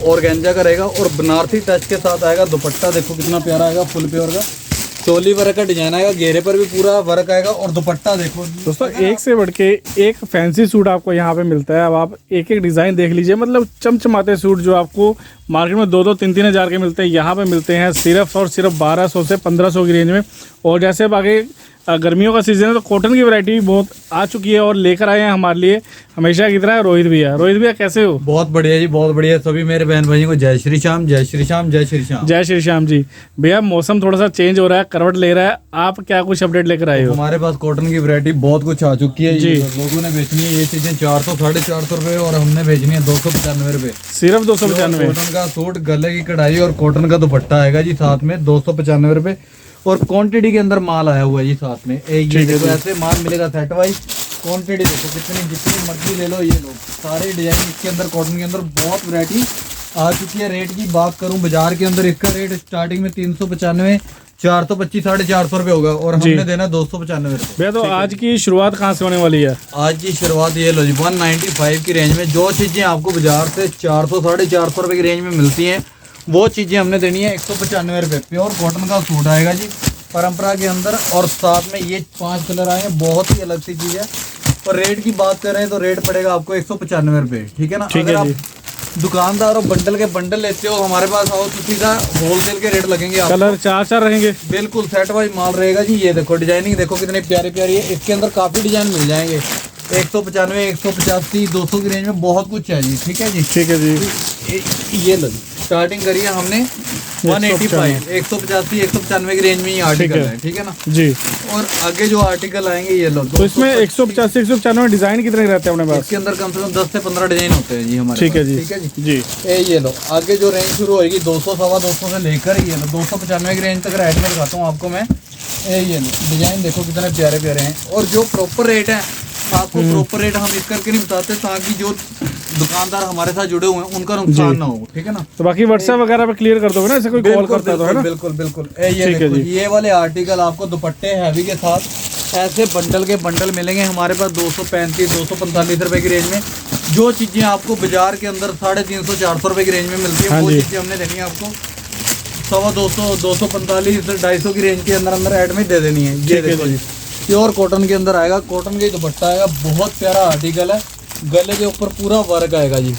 Organza का रहेगा और बनारसी टच के साथ आएगा। दुपट्टा देखो कितना प्यारा आएगा, फुल प्योर का चोली वर्क का डिजाइन आएगा, घेरे पर भी पूरा वर्क आएगा। और दुपट्टा देखो दोस्तों, एक से बढ़ के एक फैंसी सूट आपको यहाँ पे मिलता है। अब आप एक एक डिज़ाइन देख लीजिए, मतलब चमचमाते सूट जो आपको मार्केट में 2-2, 3-3 हज़ार के मिलते हैं, यहाँ पे मिलते हैं सिर्फ और सिर्फ 1200 से 1500 की रेंज में। और जैसे अब आगे गर्मियों का सीज़न है तो कॉटन की वैरायटी भी बहुत आ चुकी है और लेकर आए हैं हमारे लिए हमेशा की तरह रोहित भैया। रोहित भैया कैसे हो? बहुत बढ़िया जी, बहुत बढ़िया। सभी मेरे बहन भाइयों को जय श्री श्याम, जय श्री श्याम, जय श्री श्याम। जय श्री श्याम जी। भैया मौसम थोड़ा सा चेंज हो रहा है, करवट ले रहा है, आप क्या कुछ अपडेट लेकर आए हो? हमारे पास कॉटन की वैरायटी बहुत कुछ आ चुकी है जी। लोगों ने बेचनी है ये चीजें 400 450 रुपए और हमने बेचनी है 295 रुपए। सिर्फ 295। कॉटन का सूट, गले की कढ़ाई और कॉटन का दुपट्टा आएगा जी साथ में 295 रुपए। और क्वांटिटी के अंदर माल आया हुआ है जी साथ में। एक ये देखो ऐसे माल मिलेगा सेट वाइज। क्वांटिटी देखो कितनी, जितनी मर्जी ले लो। ये लो सारे डिजाइन इसके अंदर कॉटन के अंदर बहुत वैरायटी आ चुकी है। रेट की बात करूं बाजार के अंदर इसका रेट स्टार्टिंग में 395, 425, 450 रुपए होगा और हमने देना 295 रुपए। भैया तो आज की शुरुआत कहाँ से होने वाली है? आज की शुरुआत ये लो जी 195 की रेंज में। जो चीजें आपको बाजार से 400, 450 रुपए की रेंज में मिलती हैं वो चीजें हमने देनी है 195 रुपए। प्योर कॉटन का सूट आएगा जी परंपरा के अंदर। और साथ में ये 5 कलर आए हैं, बहुत ही अलग सी चीज है। और रेट की बात करें तो रेट पड़ेगा आपको 195 रुपए, ठीक है ना। अगर आप दुकानदार और बंडल के बंडल लेते हो हमारे पास आओ तो सीधा होलसेल के रेट लगेंगे आपको। कलर 4 रहेंगे, बिल्कुल सेट वाइज माल रहेगा जी। ये देखो डिजाइनिंग देखो कितनी प्यारी प्यारी है। इसके अंदर काफी डिजाइन मिल जाएंगे। 195, 185, 200 की रेंज में बहुत कुछ है जी, ठीक है जी। ठीक है जी। ये लो स्टार्टिंग करी है हमने 185, 185, 195 की रेंज में ये आर्टिकल है, ठीक है ना जी। और आगे जो आर्टिकल आएंगे ये लो तो इसमें 185, 195 डिजाइन कितने रहते हैं अपने पास? इसके अंदर कम से कम 10 से 15 डिजाइन होते हैं जी हमारे। ठीक है जी, ठीक है जी जी। ये लो आगे जो रेंज शुरू होगी 200, 250 से लेकर ये लो 295 की रेंज तक रेट में दिखाता हूँ आपको मैं। ये लो डिजाइन देखो कितने प्यारे प्यारे हैं। और जो प्रॉपर रेट है आपको प्रॉपर रेट हम इस करके नहीं बताते ताकि जो दुकानदार हमारे साथ जुड़े हुए हैं उनका नुकसान ना हो, ठीक है ना। तो बाकी व्हाट्सएप वगैरह पे क्लियर कर दोगे ना, ऐसे कोई कॉल करता है तो, है ना? बिल्कुल बिल्कुल। ये वाले आर्टिकल आपको दुपट्टे हैवी के साथ ऐसे बंडल के बंडल मिलेंगे हमारे पास 235, 245 रुपए की रेंज में। जो चीजें आपको बाजार के अंदर 350, 400 रुपए की रेंज में मिलती है वो चीजें हमने देनी है आपको 200, 245, 250 की रेंज के अंदर अंदर ऐड में दे देनी है। ये देखो जी प्योर कॉटन के अंदर आएगा, कॉटन का दुपट्टा आएगा, बहुत प्यारा आर्टिकल है। गले के ऊपर पूरा वर्क आएगा जी।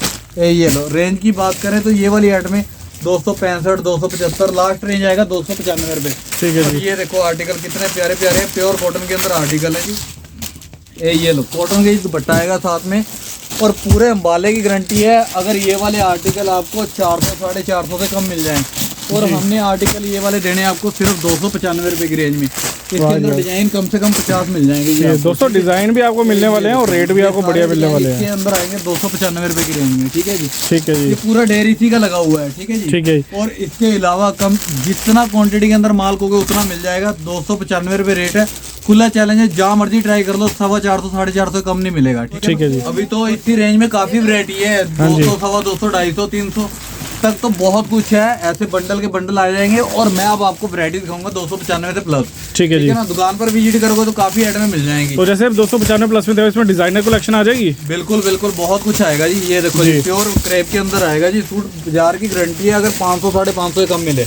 ये लो रेंज की बात करें तो ये वाली ऐड में 265, 275 लास्ट रेंज आएगा 295 रुपए। ठीक है जी। ये देखो आर्टिकल कितने प्यारे प्यारे हैं, प्योर कॉटन के अंदर आर्टिकल है जी। ये लो कॉटन का दुपट्टा आएगा साथ में और पूरे अंबाले की गारंटी है। अगर ये वाले आर्टिकल आपको 400, 450 से कम मिल जाए और हमने आर्टिकल ये वाले देने आपको सिर्फ 295 रुपए की रेंज में। इसके अंदर डिजाइन कम से कम 50 मिल जाएंगे जी। दोस्तों डिजाइन भी आपको मिलने वाले हैं और रेट भी आपको बढ़िया मिलने वाले हैं। इसके अंदर आएंगे 295 रुपए की रेंज में, ठीक है जी। ठीक है जी। ये पूरा ढेर इसी का लगा हुआ है, ठीक है जी। ठीक है। और इसके अलावा कम जितना क्वांटिटी के अंदर माल कोगे उतना मिल जाएगा। 295 रुपए रेट है, खुला चैलेंज है, जहाँ मर्जी ट्राई कर लो। 450, 450 कम नहीं मिलेगा, ठीक है जी। अभी तो इसी रेंज में काफी वैरायटी है, 200, 250, 250, 300 तक तो बहुत कुछ है। ऐसे बंडल के बंडल आ जाएंगे और मैं अब आपको वैरायटी दिखाऊंगा 295 से प्लस, ठीक है जी ना। दुकान पर विजिट करोगे तो काफी आइटमें मिल जाएंगी। तो जैसे 295 प्लस में इसमें डिजाइनर कलेक्शन आ जाएगी। बिल्कुल बिल्कुल बहुत कुछ आएगा जी। ये देखो जी प्योर क्रेप के अंदर आएगा जी सूट। बाजार की गारंटी है, अगर 500, 550 से कम मिले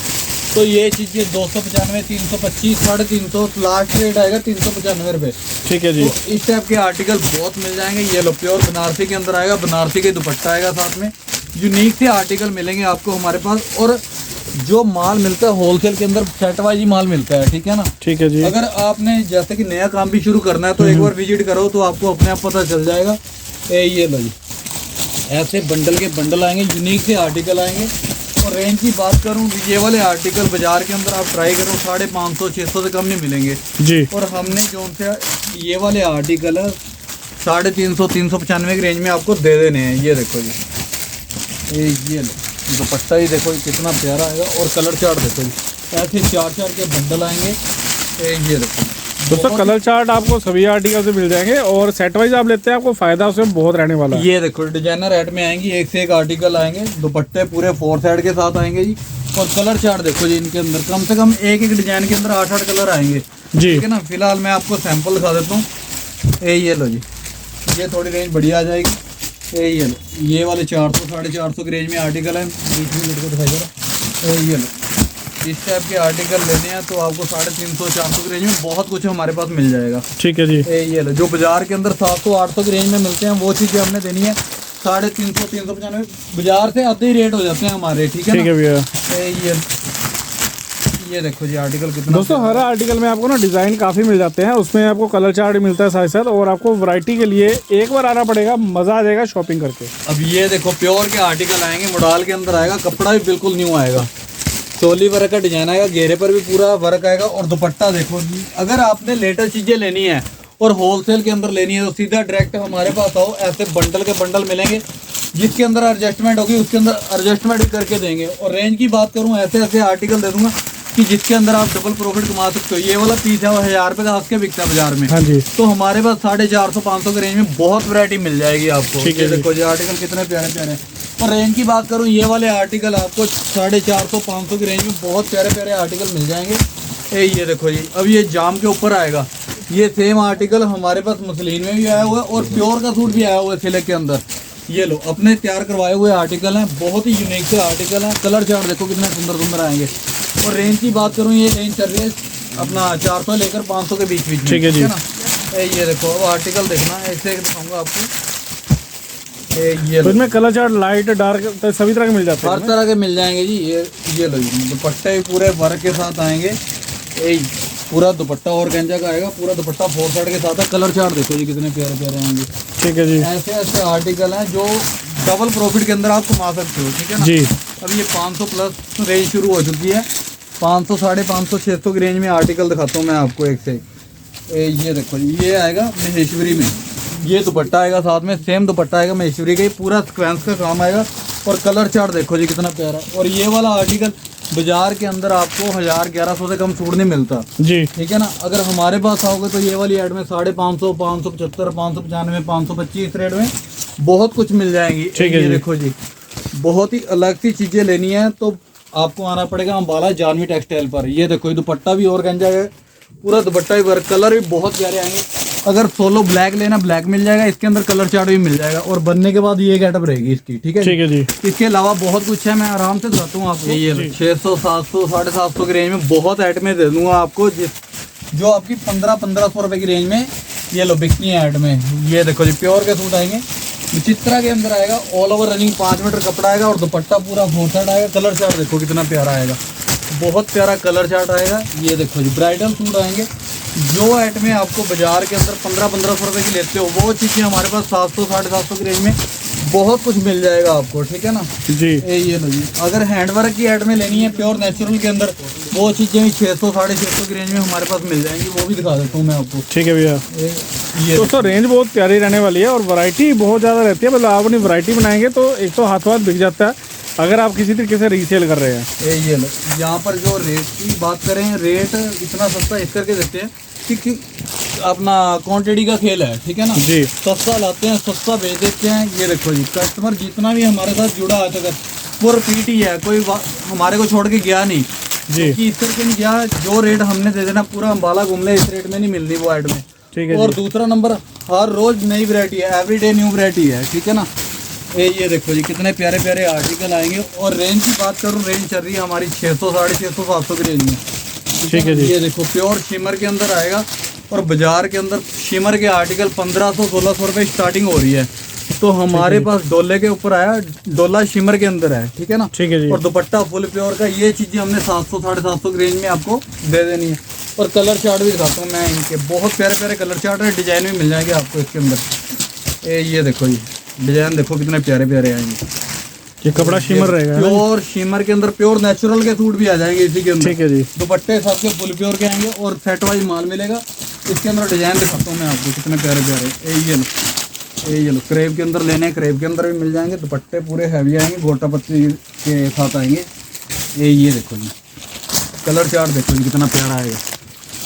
तो ये चीज़ 295, 325, 350 लास्ट रेट आएगा 395 रुपए। ठीक है जी। तो इस टाइप के आर्टिकल बहुत मिल जाएंगे। ये लो प्योर बनारसी के अंदर आएगा, बनारसी के दुपट्टा आएगा साथ में। यूनिक से आर्टिकल मिलेंगे आपको हमारे पास। और जो माल मिलता है होलसेल के अंदर सेट वाइज ही माल मिलता है, ठीक है ना। ठीक है जी। अगर आपने जैसे कि नया काम भी शुरू करना है तो एक बार विजिट करो तो आपको अपने आप पता चल जाएगा। ये लो जी ऐसे बंडल के बंडल आएंगे, यूनिक से आर्टिकल आएंगे। और रेंज की बात करूं ये वाले आर्टिकल बाजार के अंदर आप ट्राई करो 550, 600 से कम नहीं मिलेंगे जी। और हमने जो से ये वाले आर्टिकल है 350, 395 की रेंज में आपको दे देने हैं। ये देखो जी ये लो दुपट्टा ही देखो कितना प्यारा आएगा। और कलर चार्ट देखो जी ऐसे 4 के बंडल आएंगे। ये देखो दोस्तों कलर चार्ट आपको सभी आर्टिकल से मिल जाएंगे और सेट वाइज आप लेते हैं आपको फायदा उसमें बहुत रहने वाला है। ये देखो डिजाइनर रेट में आएंगी, एक से एक आर्टिकल आएंगे, दुपट्टे पूरे 4 साइड के साथ आएंगे जी। और कलर चार्ट देखो जी इनके अंदर कम से कम एक डिजाइन के अंदर 8 कलर आएंगे जी, ठीक है ना। फिलहाल मैं आपको सैंपल दिखा देता हूँ। ये लो जी ये थोड़ी रेंज बढ़िया आ जाएगी। ये वाले 400 450 की रेंज में आर्टिकल है, बीच में लड़को दिखाई दे रहा। ये लो, इस टाइप के आर्टिकल लेने हैं तो आपको 350 400 की रेंज में बहुत कुछ हमारे पास मिल जाएगा। ठीक है जी। ये लो, जो बाजार के अंदर 700 800 की रेंज में मिलते हैं वो चीज़ें हमने देनी है 350 395, बाजार से आते ही रेट हो जाते हैं हमारे। ठीक है भैया। ये देखो जी आर्टिकल कितना। दोस्तों हर आर्टिकल में आपको ना डिज़ाइन काफ़ी मिल जाते हैं, उसमें आपको कलर चार्ट मिलता है साथ साथ, और आपको वैरायटी के लिए एक बार आना पड़ेगा, मज़ा आ जाएगा शॉपिंग करके। अब ये देखो प्योर के आर्टिकल आएंगे, मॉडल के अंदर आएगा, कपड़ा भी बिल्कुल न्यू आएगा, चोली वर्क का डिजाइन आएगा, घेरे पर भी पूरा वर्क आएगा, और दुपट्टा देखो जी। अगर आपने लेटेस्ट चीज़ें लेनी है और होलसेल के अंदर लेनी है तो सीधा डायरेक्ट हमारे पास आओ, ऐसे बंडल के बंडल मिलेंगे, जिसके अंदर एडजस्टमेंट होगी उसके अंदर एडजस्टमेंट भी करके देंगे। और रेंज की बात करूँ, ऐसे ऐसे आर्टिकल दे दूंगा कि जिसके अंदर आप डबल प्रॉफिट कमा सकते हो। ये वाला पीस है वो 1000 रुपये का हंस के बिकता है बाजार में। हाँ जी। तो हमारे पास 450 500 के रेंज में बहुत वैरायटी मिल जाएगी आपको। ठीक है ये देखो जी आर्टिकल कितने प्यारे प्यारे हैं। और रेंज की बात करूँ, ये वाले आर्टिकल आपको 450 500 की रेंज में बहुत प्यारे प्यारे आर्टिकल मिल जाएंगे। ये देखो जी, अब ये जाम के ऊपर आएगा, ये सेम आर्टिकल हमारे पास मसलिन में भी आया हुआ है और प्योर का सूट भी आया हुआ है सिल्क के अंदर। ये लो, अपने तैयार करवाए हुए आर्टिकल हैं, बहुत ही यूनिक से आर्टिकल हैं। कलर चार्ट देखो कितने सुंदर सुंदर आएंगे। और रेंज की बात करूँ, ये रेंज चल रही है अपना 400 लेकर 500 के बीच में। ठीक है जी। ना, ये देखो अब आर्टिकल देखना, ऐसे एक दिखाऊंगा आपको। ये तो इसमें कलर चार्ट लाइट डार्क सभी तरह के मिल जाते हैं, हर तरह के मिल जाएंगे जी। ये लो जी, दुपट्टे भी पूरे वर्क के साथ आएंगे। पूरा दुपट्टा और गंजा का आएगा, पूरा दुपट्टा 4 साइड के साथ है। कलर चार्ट देखो जी कितने प्यारे प्यारे आएंगे। ठीक है जी। ऐसे ऐसे आर्टिकल हैं जो डबल प्रॉफिट के अंदर आप कमा सकते हो। ठीक है ना जी। अब ये 500 प्लस रेंज शुरू हो चुकी है, 500 550 600 की रेंज में आर्टिकल दिखाता हूँ मैं आपको एक से। ये देखो जी, ये आएगा महेश्वरी में, ये दुपट्टा आएगा साथ में, सेम दुपट्टा आएगा महेश्वरी का, ये पूरा स्क्वेंस का काम आएगा। और कलर चार्ट देखो जी कितना प्यारा। और ये वाला आर्टिकल बाजार के अंदर आपको 1000 1100 से कम सूट नहीं मिलता जी। ठीक है ना, अगर हमारे पास आओगे तो ये वाली ऐड में 550 575 595 525 रेट में बहुत कुछ मिल जाएंगी। ठीक है, ये देखो जी, बहुत ही अलग सी चीजें लेनी है तो आपको आना पड़ेगा अम्बाला जानवी टेक्सटाइल पर। ये देखो ये दुपट्टा भी और गंजा है, पूरा दुपट्टा भी वर्क, कलर भी बहुत प्यारे आएंगे। अगर सोलो ब्लैक लेना ब्लैक मिल जाएगा, इसके अंदर कलर चार्ट भी मिल जाएगा। और बनने के बाद ये गेटअप रहेगी इसकी। ठीक है जी। इसके अलावा बहुत कुछ है, मैं आराम से दिखाता हूँ आपको। ये 600 700 750 की रेंज में बहुत आइटमें दे दूंगा आपको, जो आपकी 1500 रुपए की रेंज में ये लो बिकनी है ऐड में। ये देखो जी प्योर के सूट आएंगे, चित्रा के अंदर आएगा, ऑल ओवर रनिंग 5 मीटर कपड़ा आएगा और दुपट्टा पूरा 4 साइड आएगा। कलर चार्ट देखो कितना प्यारा आएगा, बहुत प्यारा कलर चार्ट आएगा। ये देखो जी ब्राइडल सूट आएंगे, जो आइटमें आपको बाजार के अंदर 1500 रुपए की लेते हो वो चीज़ें हमारे पास 700 750 की रेंज में बहुत कुछ मिल जाएगा आपको। ठीक है ना जी। ये लो जी, अगर हैंडवर्क की आइटमें लेनी है प्योर नेचुरल के अंदर, वो चीज़ें भी 600 650 की रेंज में हमारे पास मिल जाएंगी, वो भी दिखा देता हूँ मैं आपको। ठीक है भैया। ये दोस्तों रेंज बहुत प्यारी रहने वाली है और वैरायटी बहुत ज़्यादा रहती है, मतलब आप अपनी वैरायटी बनाएंगे तो एक तो हाथों हाथ बिक जाता है अगर आप किसी तरीके से रीसेल कर रहे हैं। ये लो, यहाँ पर जो रेट की बात करें, रेट इतना सस्ता इस करके देते हैं कि अपना क्वांटिटी का खेल है। ठीक है ना जी, सस्ता लाते हैं सस्ता बेच देते हैं। ये देखो जी, कस्टमर जितना भी हमारे साथ जुड़ा है तो वो रिपीट ही है, कोई हमारे को छोड़ के गया नहीं जी, कि इस करके नहीं गया। जो रेट हमने दे देना पूरा अम्बाला घूम ले, इस रेट में नहीं मिलनी वो ऐड में। ठीक है। और दूसरा नंबर, हर रोज नई वैरायटी है, एवरीडे न्यू वैरायटी है। ठीक है ना, ये देखो जी कितने प्यारे प्यारे आर्टिकल आएंगे। और रेंज की बात करूँ, रेंज चल रही है हमारी 600 650 700 की रेंज में। ठीक है जी। ये देखो प्योर शिमर के अंदर आएगा और बाजार के अंदर शिमर के आर्टिकल 1500 1600 रुपये स्टार्टिंग हो रही है, तो हमारे पास डोले के ऊपर आया, डोला शिमर के अंदर है। ठीक है ना। ठीक है जी। और दुपट्टा फुल प्योर का, ये चीज़ें हमने 700 750 की रेंज में आपको दे देनी है। और कलर चार्ट भी दिखाता हूँ मैं इनके, बहुत प्यारे प्यारे कलर चार्ट है, डिजाइन भी मिल जाएंगे आपको इसके अंदर। ये देखो जी डिजाइन देखो कितने प्यारे प्यारे आएंगे। ये कपड़ा शिमर रहेगा, प्योर शिमर के अंदर प्योर नेचुरल के सूट भी आ जाएंगे इसी के अंदर। ठीक है जी। दुपट्टे साथ के फुल प्योर के आएंगे और सेट वाइज माल मिलेगा। इसके अंदर डिजाइन दिखाता हूँ मैं आपको कितने प्यारे प्यारे। ये लो क्रेप के अंदर लेने, क्रेप के अंदर भी मिल जाएंगे। दुपट्टे पूरे हैवी आएंगे, गोटा पत्ती के साथ आएंगे। ये देखो जी कलर चार्ट देखो जी कितना प्यारा आएगा।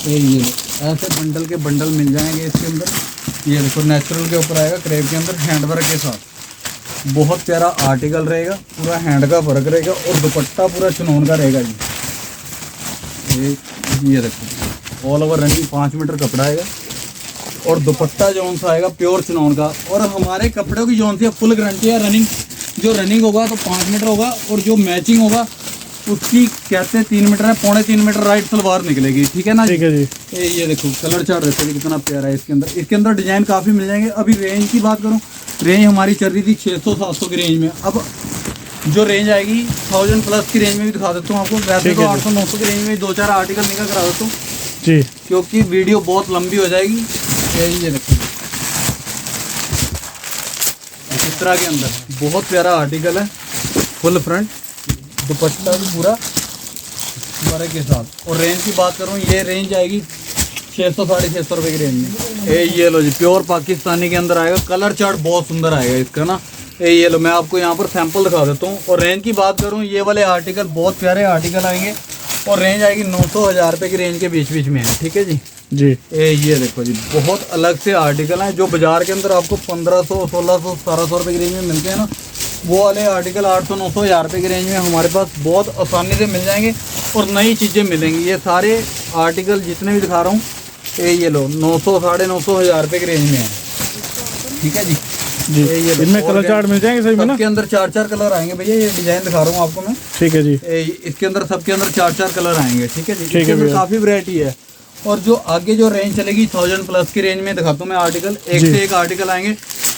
ये लो ऐसे बंडल के बंडल मिल जाएंगे इसके अंदर। ये देखो नेचुरल के ऊपर आएगा, क्रेप के अंदर हैंडवर्क के साथ, बहुत प्यारा आर्टिकल रहेगा, पूरा हैंड का वर्क रहेगा और दुपट्टा पूरा चुनौन का रहेगा जी। ये देखो ऑल ओवर रनिंग 5 मीटर कपड़ा आएगा और दुपट्टा जो सा आएगा प्योर चिनौन का। और हमारे कपड़ों की जो सी फुल गारंटी है। रनिंग जो रनिंग होगा तो 5 मीटर होगा, और जो मैचिंग होगा उसकी कहते हैं 3 मीटर है, 3.25 मीटर राइट सलवार निकलेगी, ठीक है ना। ठीक है जी। ये देखो कलर चार्ट रहता है कितना प्यारा है इसके अंदर डिजाइन काफ़ी मिल जाएंगे। अभी रेंज की बात करूँ, रेंज हमारी चल रही थी 600-700 की रेंज में। अब जो रेंज आएगी 1000 प्लस की रेंज में भी दिखा देता हूँ आपको। वैसे तो 800-900 की रेंज में 2-4 आर्टिकल निकल करा देता हूँ जी, क्योंकि वीडियो बहुत लंबी हो जाएगी। ये देखो इस तरह के अंदर बहुत प्यारा आर्टिकल है, फुल फ्रंट, दुपट्टा भी पूरा बड़े के साथ। और रेंज की बात करूँ, ये रेंज आएगी 600-650 रुपये की रेंज में। ये लो जी, प्योर पाकिस्तानी के अंदर आएगा। कलर चार्ट बहुत सुंदर आएगा इसका ना। ये लो, मैं आपको यहाँ पर सैंपल दिखा देता हूँ। और रेंज की बात करूँ, ये वाले आर्टिकल बहुत प्यारे आर्टिकल आएंगे, और रेंज आएगी 900-1000 रुपये की रेंज के बीच में है, ठीक है जी। जी ये देखो जी, बहुत अलग से आर्टिकल हैं जो बाजार के अंदर आपको 1500, 1600, 1700 रुपये की रेंज में मिलते हैं ना, वो वाले आर्टिकल 800, 900, 1000 रुपये की रेंज में हमारे पास बहुत आसानी से मिल जाएंगे, और नई चीज़ें मिलेंगी। ये सारे आर्टिकल जितने भी दिखा रहा हूँ, ये लो 900, 950, 1000 रुपये की रेंज में है, ठीक है जी। जी, इनमें कलर चार्ट मिल जाएंगे सही में ना? सबके अंदर 4-4 कलर आएंगे भैया। ये डिजाइन दिखा रहा हूँ आपको मैं, ठीक है जी। इसके अंदर सबके अंदर 4-4 कलर आएंगे, ठीक है जी। ठीक है भैया। काफ़ी वैरायटी है। और जो आगे जो रेंज चलेगी 1000 प्लस की रेंज में दिखाता हूँ मैं आर्टिकल। एक से एक आर्टिकल आएंगे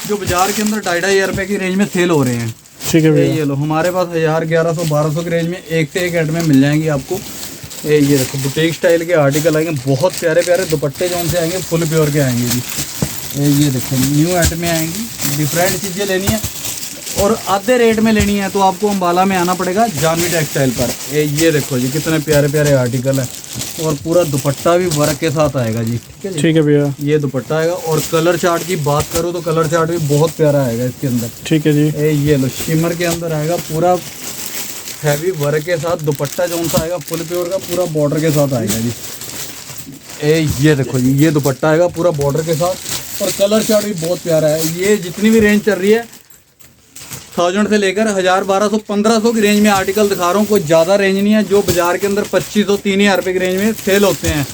जो बाजार के अंदर 2,500 रुपये की रेंज में सेल हो रहे हैं, ठीक है भैया। ये लो, हमारे पास 1000, 1100, 1200 की रेंज में एक से एक ऐड में मिल जाएंगी आपको। ये देखो बुटीक स्टाइल के आर्टिकल आएंगे, बहुत प्यारे प्यारे दुपट्टे जो से आएंगे फुल प्योर के आएंगे जी। ये देखो न्यू ऐड में आएंगी। डिफरेंट चीज़ें लेनी है और आधे रेट में लेनी है तो आपको अम्बाला में आना पड़ेगा जानवी टेक्सटाइल पर। ये देखो जी कितने प्यारे प्यारे आर्टिकल है, और पूरा दुपट्टा भी वर्क के साथ आएगा जी, ठीक है जी। ठीक है भैया। ये दुपट्टा आएगा। और कलर चार्ट की बात करूँ तो कलर चार्ट भी बहुत प्यारा आएगा इसके अंदर, ठीक है जी। ये लो शिमर के अंदर आएगा, पूरा हैवी वर्क के साथ दुपट्टा जो सा आएगा फुल प्योर का, पूरा बॉर्डर के साथ आएगा जी। ये देखो जी, ये दुपट्टा आएगा पूरा बॉर्डर के साथ, और कलर चार्ट भी बहुत प्यारा है। ये जितनी भी रेंज चल रही है 1000 से लेकर 1000, 1200, 1500 की रेंज में आर्टिकल दिखा रहा हूँ, कोई ज़्यादा रेंज नहीं है जो बाजार के अंदर 2500, 3000 रुपये की रेंज में सेल होते हैं।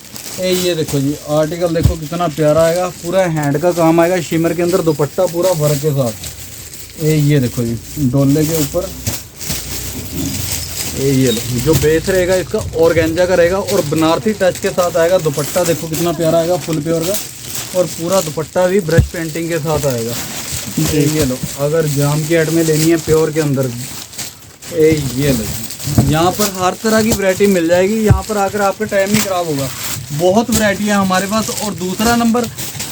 ये देखो जी आर्टिकल देखो कितना प्यारा आएगा, पूरा हैंड का काम आएगा शिमर के अंदर, दुपट्टा पूरा वर्क के साथ। ये देखो जी डोले के ऊपर ये लो, जो बेस रहेगा इसका ऑर्गेंजा का रहेगा, और बनारसी टच के साथ आएगा। दुपट्टा देखो कितना प्यारा आएगा फुल प्योर का, और पूरा दुपट्टा भी ब्रश पेंटिंग के साथ आएगा। ये लो, अगर जाम की ऐड में लेनी है प्योर के अंदर, ये लो, यहाँ पर हर तरह की वैरायटी मिल जाएगी। यहाँ पर आकर आपका टाइम नहीं खराब होगा, बहुत वैरायटी है हमारे पास। और दूसरा नंबर,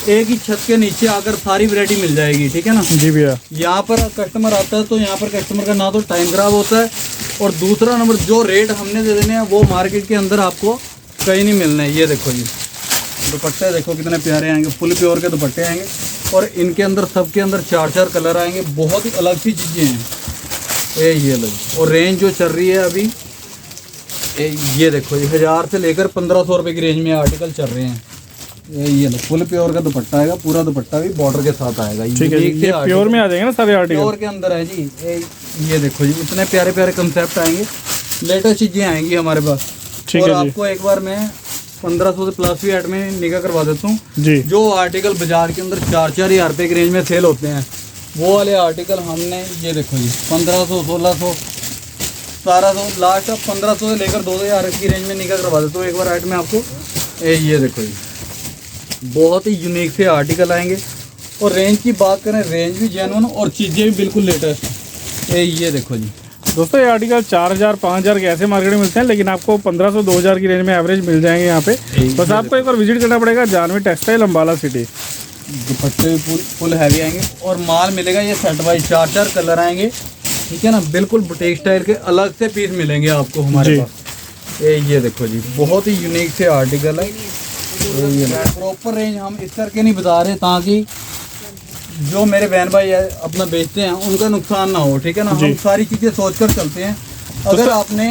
एक ही छत के नीचे आकर सारी वैरायटी मिल जाएगी, ठीक है ना जी भैया। यहाँ पर कस्टमर आता है तो यहाँ पर कस्टमर का ना तो टाइम खराब होता है, और दूसरा नंबर जो रेट हमने दे देने हैं वो मार्केट के अंदर आपको कहीं नहीं मिलना है। ये देखो जी दुपट्टे देखो कितने प्यारे आएंगे, फुल प्योर के दुपट्टे आएंगे, और इनके अंदर सबके अंदर 4-4 कलर आएंगे, बहुत ही अलग सी चीज़ें हैं। ये लो, और रेंज जो चल रही है अभी ये देखो जी 1000 से लेकर 1500 रुपये की रेंज में आर्टिकल चल रहे हैं। ये लो फुल प्योर का दुपट्टा आएगा, पूरा दुपट्टा भी बॉर्डर के साथ आएगा। ठीक है जी, ये प्योर में आ जाएंगे ना सारे आर्टिकल? प्योर के अंदर है जी। ये देखो जी इतने प्यारे प्यारे कंसेप्ट आएंगे, लेटेस्ट चीज़ें आएंगी हमारे पास। ठीक और है जी। आपको एक बार मैं 1500 से प्लस भी ऐड में निगाह करवा देता हूँ जी। जो आर्टिकल बाजार के अंदर 4-4 हज़ार रुपये की रेंज में सेल होते हैं, वो वाले आर्टिकल हमने ये देखो जी 1500, 1600, 1700, लास्ट अब 1500 से लेकर 2000 की रेंज में निगाह करवा देता हूँ एक बार ऐड में आपको। ये देखो जी बहुत ही यूनिक से आर्टिकल आएंगे। और रेंज की बात करें, रेंज भी जेन्युइन और चीज़ें भी बिल्कुल लेटेस्ट। ये देखो जी दोस्तों, ये आर्टिकल 4000, 5000 के ऐसे मार्केट में मिलते हैं, लेकिन आपको 1500, 2000 की रेंज में एवरेज मिल जाएंगे यहाँ पे। बस आपको एक बार विजिट करना पड़ेगा जानवी टेक्सटाइल अम्बाला सिटी। दुपट्टे भी फुल हैवी आएंगे, और माल मिलेगा ये सेट वाइज 4-4 कलर आएंगे, ठीक है ना, बिल्कुल बुटीक स्टाइल के अलग से पीस मिलेंगे आपको हमारे पास। ये देखो जी बहुत ही यूनिक से आर्टिकल है। प्रॉपर रेंज हम इस करके नहीं बता रहे ताकि जो मेरे बहन भाई है अपना बेचते हैं उनका नुकसान ना हो, ठीक है ना। हम सारी चीज़ें सोच कर चलते हैं। अगर आपने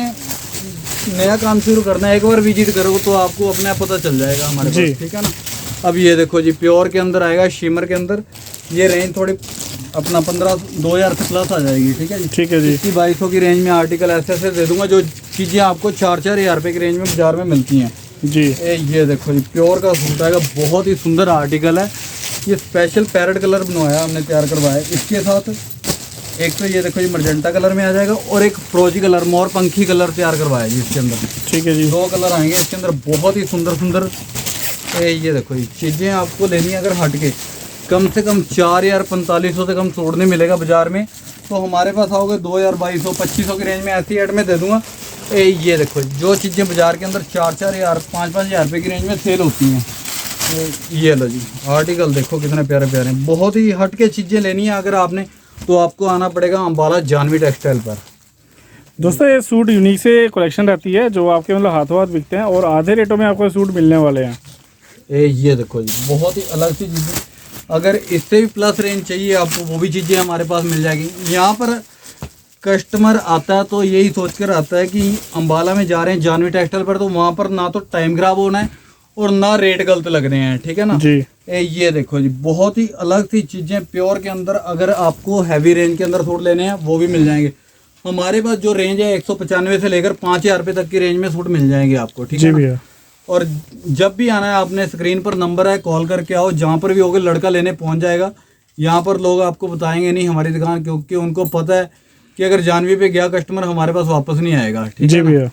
नया काम शुरू करना है, एक बार विजिट करो तो आपको अपने आप पता चल जाएगा हमारे पास, ठीक है ना। अब ये देखो जी प्योर के अंदर आएगा, शिमर के अंदर। ये रेंज थोड़ी अपना 2000 से प्लस आ जाएगी, ठीक है जी। ठीक है जी। 2200 की रेंज में आर्टिकल ऐसे ऐसे दे दूंगा जो चीज़ें आपको 4-4 हज़ार रुपये की रेंज में बाजार में मिलती हैं। जी। ये देखो जी प्योर का सूट आएगा, बहुत ही सुंदर आर्टिकल है। ये स्पेशल पैरेट कलर बनवाया हमने, तैयार करवाया। इसके साथ एक तो ये देखो ये मर्जेंटा कलर में आ जाएगा और एक फ्रोजी कलर मोर पंखी कलर तैयार करवाया जी इसके अंदर। ठीक है जी। 2 कलर आएंगे इसके अंदर, बहुत ही सुंदर सुंदर। ये देखो ये चीज़ें आपको लेनी है अगर हट के, कम से कम 4,4500 से कम सूट नहीं मिलेगा बाजार में। तो हमारे पास आओगे 2,200 2500 की रेंज में ऐसी एड में दे दूंगा। ये देखो जो चीज़ें बाजार के अंदर 4,000 5,000 रुपये की रेंज में सेल होती हैं। ये लो जी आर्टिकल देखो कितने प्यारे प्यारे हैं। बहुत ही हट के चीज़ें लेनी है अगर आपने, तो आपको आना पड़ेगा अम्बाला जानवी टेक्सटाइल पर। दोस्तों ये सूट यूनिक से कलेक्शन रहती है जो आपके मतलब हाथों हाथ बिकते हैं और आधे रेटों में आपको सूट मिलने वाले हैं। ये देखो जी बहुत ही अलग सी चीज़ें, अगर इससे भी प्लस रेंज चाहिए आपको वो भी चीज़ें हमारे पास मिल जाएगी। यहाँ पर कस्टमर आता है तो यही सोच कर आता है कि अम्बाला में जा रहे हैं जानवी टेक्सटाइल पर, तो वहाँ पर ना तो टाइम खराब होना है और ना रेट गलत लग रहे हैं, ठीक है ना जी। ये देखो जी बहुत ही अलग सी चीज़ें प्योर के अंदर। अगर आपको हैवी रेंज के अंदर सूट लेने हैं वो भी मिल जाएंगे हमारे पास। जो रेंज है 195 से लेकर 5,000 रुपये तक की रेंज में सूट मिल जाएंगे आपको, ठीक है जी ना? भैया। और जब भी आना है आपने स्क्रीन पर नंबर है, कॉल करके आओ, जहाँ पर भी होगे लड़का लेने पहुँच जाएगा। यहाँ पर लोग आपको बताएंगे नहीं हमारी दुकान, क्योंकि उनको पता है कि अगर जानवी पे गया कस्टमर हमारे पास वापस नहीं आएगा, ठीक है जी ना? भैया।